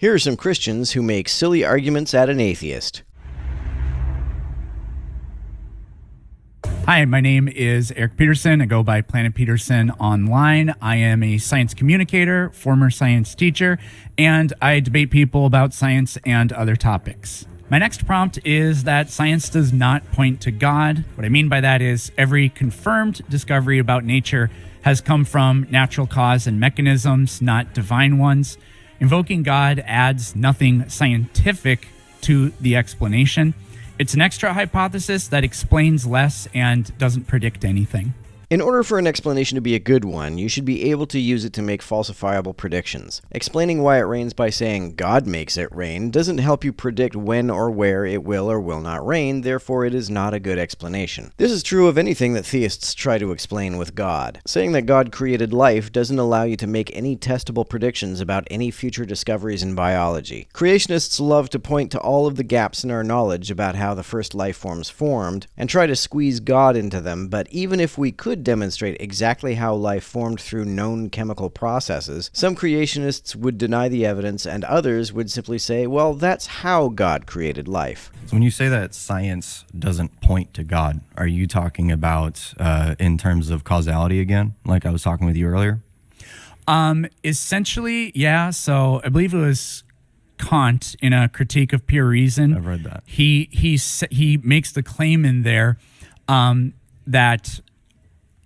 Here are some Christians who make silly arguments at an atheist. Hi, my name is Eric Peterson. I go by Planet Peterson online. I am a science communicator, former science teacher, and I debate people about science and other topics. My next prompt is that science does not point to God. What I mean by that is every confirmed discovery about nature has come from natural cause and mechanisms, not divine ones. Invoking God adds nothing scientific to the explanation. It's an extra hypothesis that explains less and doesn't predict anything. In order for an explanation to be a good one, you should be able to use it to make falsifiable predictions. Explaining why it rains by saying God makes it rain doesn't help you predict when or where it will or will not rain, therefore it is not a good explanation. This is true of anything that theists try to explain with God. Saying that God created life doesn't allow you to make any testable predictions about any future discoveries in biology. Creationists love to point to all of the gaps in our knowledge about how the first life forms formed, and try to squeeze God into them, but even if we could demonstrate exactly how life formed through known chemical processes, some creationists would deny the evidence and others would simply say, well, that's how God created life. So when you say that science doesn't point to God, are you talking about in terms of causality again, like I was talking with you earlier? Essentially, yeah. So I believe it was Kant in a Critique of Pure Reason. I've read that. He makes the claim in there that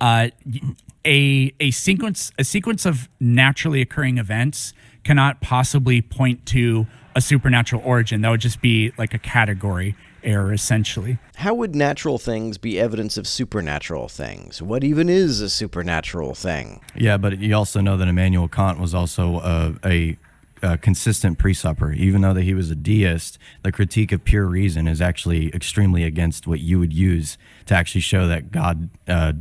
a sequence of naturally occurring events cannot possibly point to a supernatural origin. That would just be like a category error, essentially. How would natural things be evidence of supernatural things? What even is a supernatural thing? Yeah, but you also know that Immanuel Kant was also a consistent presupper. Even though that he was a deist, the Critique of Pure Reason is actually extremely against what you would use to actually show that God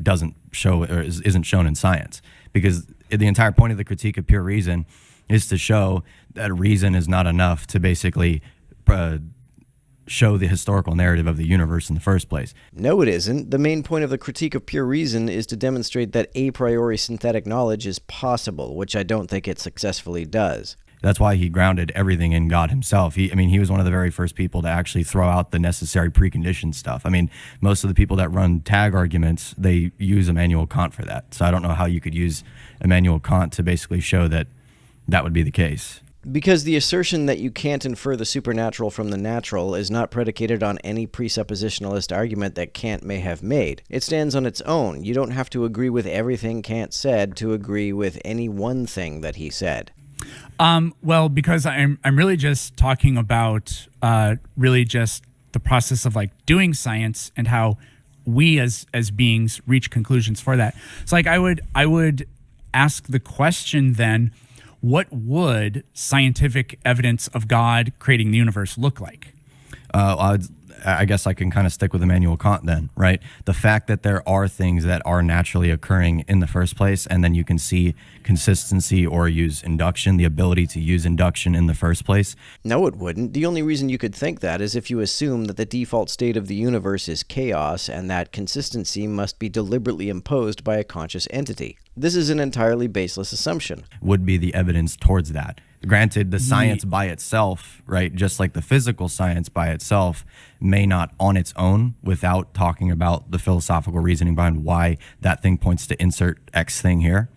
doesn't show or isn't shown in science. Because the entire point of the Critique of Pure Reason is to show that reason is not enough to basically show the historical narrative of the universe in the first place. No, it isn't. The main point of the Critique of Pure Reason is to demonstrate that a priori synthetic knowledge is possible, which I don't think it successfully does. That's why he grounded everything in God himself. He was one of the very first people to actually throw out the necessary preconditioned stuff. I mean, most of the people that run tag arguments, they use Immanuel Kant for that. So I don't know how you could use Immanuel Kant to basically show that that would be the case. Because the assertion that you can't infer the supernatural from the natural is not predicated on any presuppositionalist argument that Kant may have made. It stands on its own. You don't have to agree with everything Kant said to agree with any one thing that he said. Well, because I'm really just talking about really just the process of like doing science and how we as beings reach conclusions for that. So like I would ask the question then, what would scientific evidence of God creating the universe look like? I guess I can kind of stick with Immanuel Kant then, right? The fact that there are things that are naturally occurring in the first place, and then you can see consistency or use induction, the ability to use induction in the first place. No, it wouldn't. The only reason you could think that is if you assume that the default state of the universe is chaos and that consistency must be deliberately imposed by a conscious entity. This is an entirely baseless assumption. Would be the evidence towards that. Granted, the science by itself, right, just like the physical science by itself, may not on its own, without talking about the philosophical reasoning behind why that thing points to insert X thing here,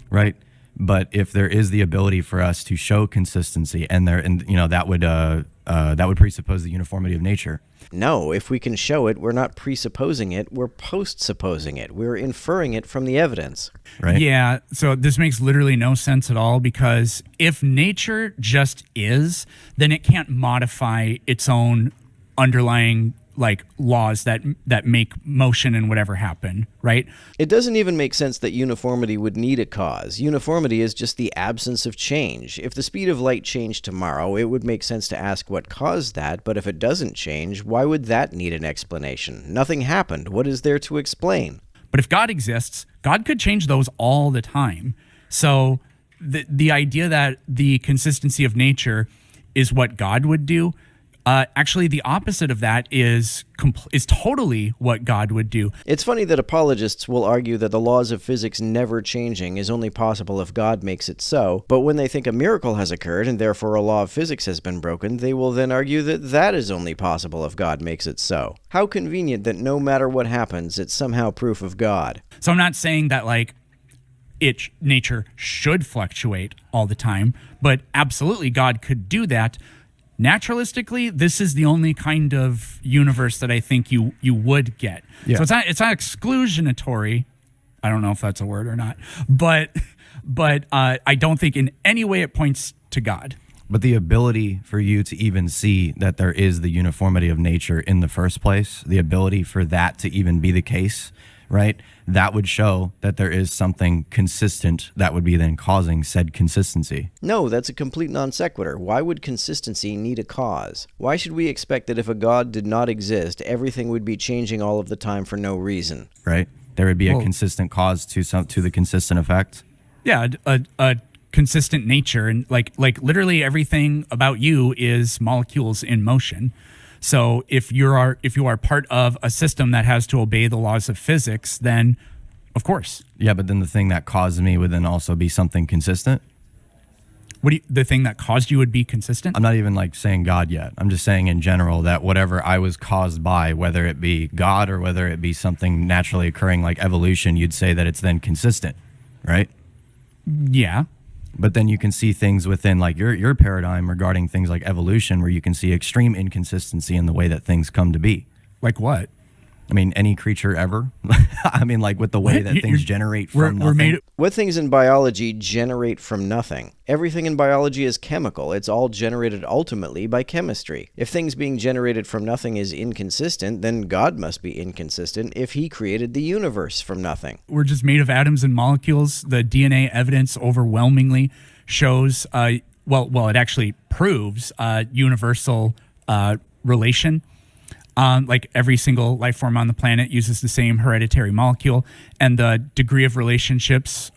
right? But if there is the ability for us to show consistency, that would presuppose the uniformity of nature. No, if we can show it, we're not presupposing it, we're post-supposing it. We're inferring it from the evidence. Right? Yeah, so this makes literally no sense at all, because if nature just is, then it can't modify its own underlying like laws that make motion and whatever happen, right? It doesn't even make sense that uniformity would need a cause. Uniformity is just the absence of change. If the speed of light changed tomorrow, it would make sense to ask what caused that, but if it doesn't change, why would that need an explanation? Nothing happened. What is there to explain? But if God exists, God could change those all the time. So the idea that the consistency of nature is what God would do, Actually, the opposite of that is totally what God would do. It's funny that apologists will argue that the laws of physics never changing is only possible if God makes it so, but when they think a miracle has occurred and therefore a law of physics has been broken, they will then argue that that is only possible if God makes it so. How convenient that no matter what happens, it's somehow proof of God. So I'm not saying that nature should fluctuate all the time, but absolutely God could do that. Naturalistically, this is the only kind of universe that I think you would get. Yeah. So it's not exclusionatory. I don't know if that's a word or not, but I don't think in any way it points to God. But the ability for you to even see that there is the uniformity of nature in the first place, the ability for that to even be the case, right? That would show that there is something consistent that would be then causing said consistency. No, that's a complete non sequitur. Why would consistency need a cause? Why should we expect that if a God did not exist, everything would be changing all of the time for no reason? Right? There would be a consistent cause to the consistent effect. Yeah, a consistent nature, and like literally everything about you is molecules in motion. So if you are part of a system that has to obey the laws of physics, then of course. Yeah, but then the thing that caused me would then also be something consistent. The thing that caused you would be consistent? I'm not even saying God yet. I'm just saying in general that whatever I was caused by, whether it be God or whether it be something naturally occurring like evolution, you'd say that it's then consistent, right? Yeah. But then you can see things within your paradigm regarding things like evolution where you can see extreme inconsistency in the way that things come to be. Like what? I mean, any creature ever. I mean, with the way that things generate from nothing. What things in biology generate from nothing? Everything in biology is chemical. It's all generated ultimately by chemistry. If things being generated from nothing is inconsistent, then God must be inconsistent if he created the universe from nothing. We're just made of atoms and molecules. The DNA evidence overwhelmingly shows, it actually proves universal relation. Every single life form on the planet uses the same hereditary molecule, and the degree of relationships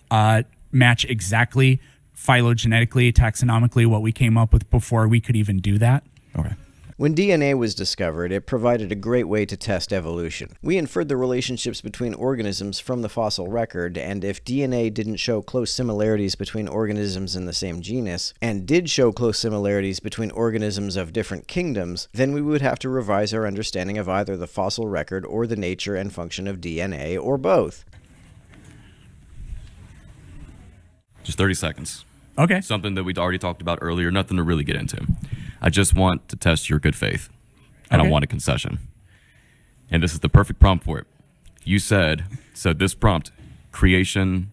match exactly phylogenetically, taxonomically, what we came up with before we could even do that. Okay. When DNA was discovered, it provided a great way to test evolution. We inferred the relationships between organisms from the fossil record, and if DNA didn't show close similarities between organisms in the same genus, and did show close similarities between organisms of different kingdoms, then we would have to revise our understanding of either the fossil record or the nature and function of DNA, or both. Just 30 seconds. Okay. Something that we'd already talked about earlier, nothing to really get into. I just want to test your good faith, and Okay. I want a concession. And this is the perfect prompt for it. You said this prompt, creation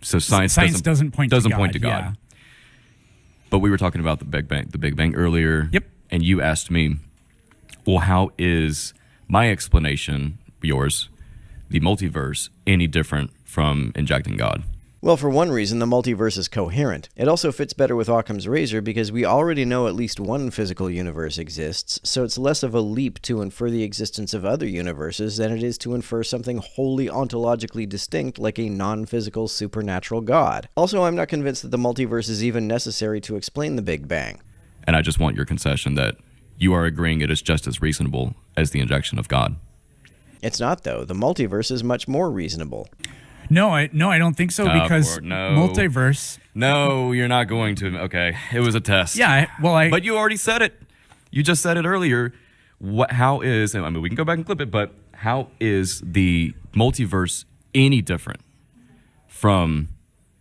science doesn't point to God. Yeah. But we were talking about the Big Bang earlier. Yep. And you asked me, well, how is my explanation, yours, the multiverse, any different from injecting God? Well, for one reason, the multiverse is coherent. It also fits better with Occam's razor because we already know at least one physical universe exists, so it's less of a leap to infer the existence of other universes than it is to infer something wholly ontologically distinct like a non-physical supernatural God. Also, I'm not convinced that the multiverse is even necessary to explain the Big Bang. And I just want your concession that you are agreeing it is just as reasonable as the injection of God. It's not, though. The multiverse is much more reasonable. No, I don't think so, because multiverse. No, you're not going to. Okay, it was a test. Yeah, But you already said it. You just said it earlier. How is? I mean, we can go back and clip it, but how is the multiverse any different from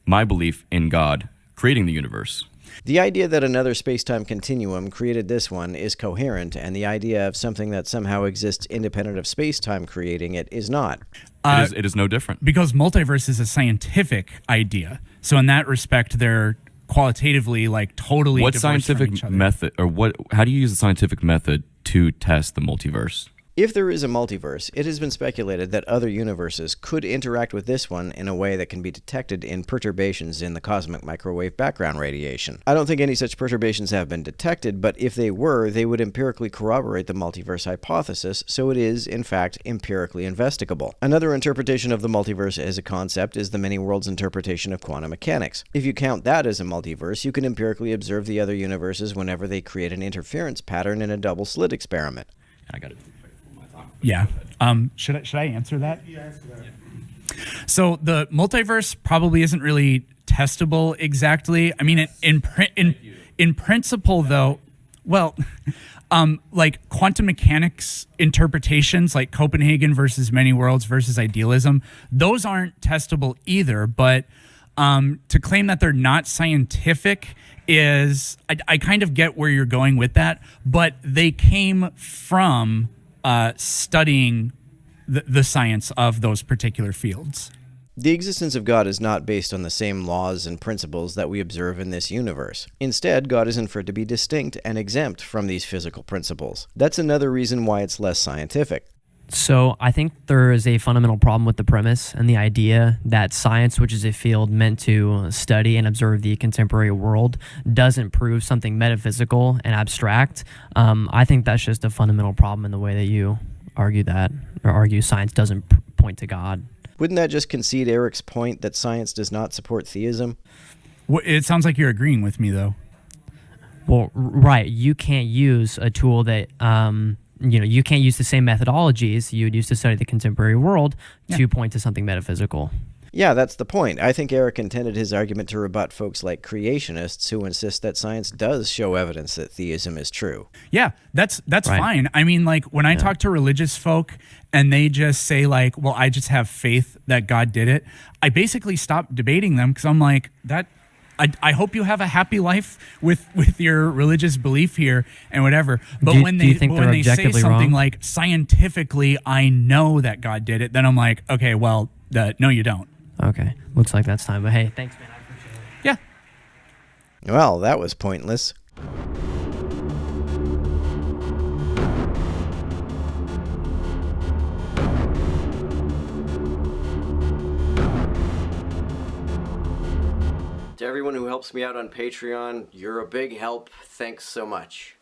my belief in God creating the universe? The idea that another space-time continuum created this one is coherent, and the idea of something that somehow exists independent of space-time creating it is not. It is no different. Because multiverse is a scientific idea. So in that respect, they're qualitatively totally What divorced scientific from each other. method, or how do you use the scientific method to test the multiverse? If there is a multiverse, it has been speculated that other universes could interact with this one in a way that can be detected in perturbations in the cosmic microwave background radiation. I don't think any such perturbations have been detected, but if they were, they would empirically corroborate the multiverse hypothesis, so it is, in fact, empirically investigable. Another interpretation of the multiverse as a concept is the many worlds interpretation of quantum mechanics. If you count that as a multiverse, you can empirically observe the other universes whenever they create an interference pattern in a double slit experiment. I got it. Yeah. Should I answer that? So the multiverse probably isn't really testable exactly. I mean, in principle, though, well, like quantum mechanics interpretations, like Copenhagen versus many worlds versus idealism, those aren't testable either. But to claim that they're not scientific is, I kind of get where you're going with that, but they came from studying the science of those particular fields. The existence of God is not based on the same laws and principles that we observe in this universe. Instead, God is inferred to be distinct and exempt from these physical principles. That's another reason why it's less scientific. So I think there is a fundamental problem with the premise and the idea that science, which is a field meant to study and observe the contemporary world, doesn't prove something metaphysical and abstract. I think that's just a fundamental problem in the way that you argue that, or argue science doesn't point to God. Wouldn't that just concede Eric's point that science does not support theism? Well, it sounds like you're agreeing with me, though. Well, right. You can't use a tool that... you can't use the same methodologies you would use to study the contemporary world to point to something metaphysical. Yeah, that's the point. I think Eric intended his argument to rebut folks like creationists who insist that science does show evidence that theism is true. Yeah, that's Right. fine. I mean, like, when I talk to religious folk and they just say, like, well, I just have faith that God did it, I basically stop debating them because I'm like, I hope you have a happy life with your religious belief here and whatever. But Do you when they think when they're they say objectively something wrong? like scientifically, I know that God did it, then I'm like, okay, well, no, you don't. Okay. Looks like that's time. But hey, thanks, man. I appreciate it. Yeah. Well, that was pointless. To everyone who helps me out on Patreon, you're a big help. Thanks so much.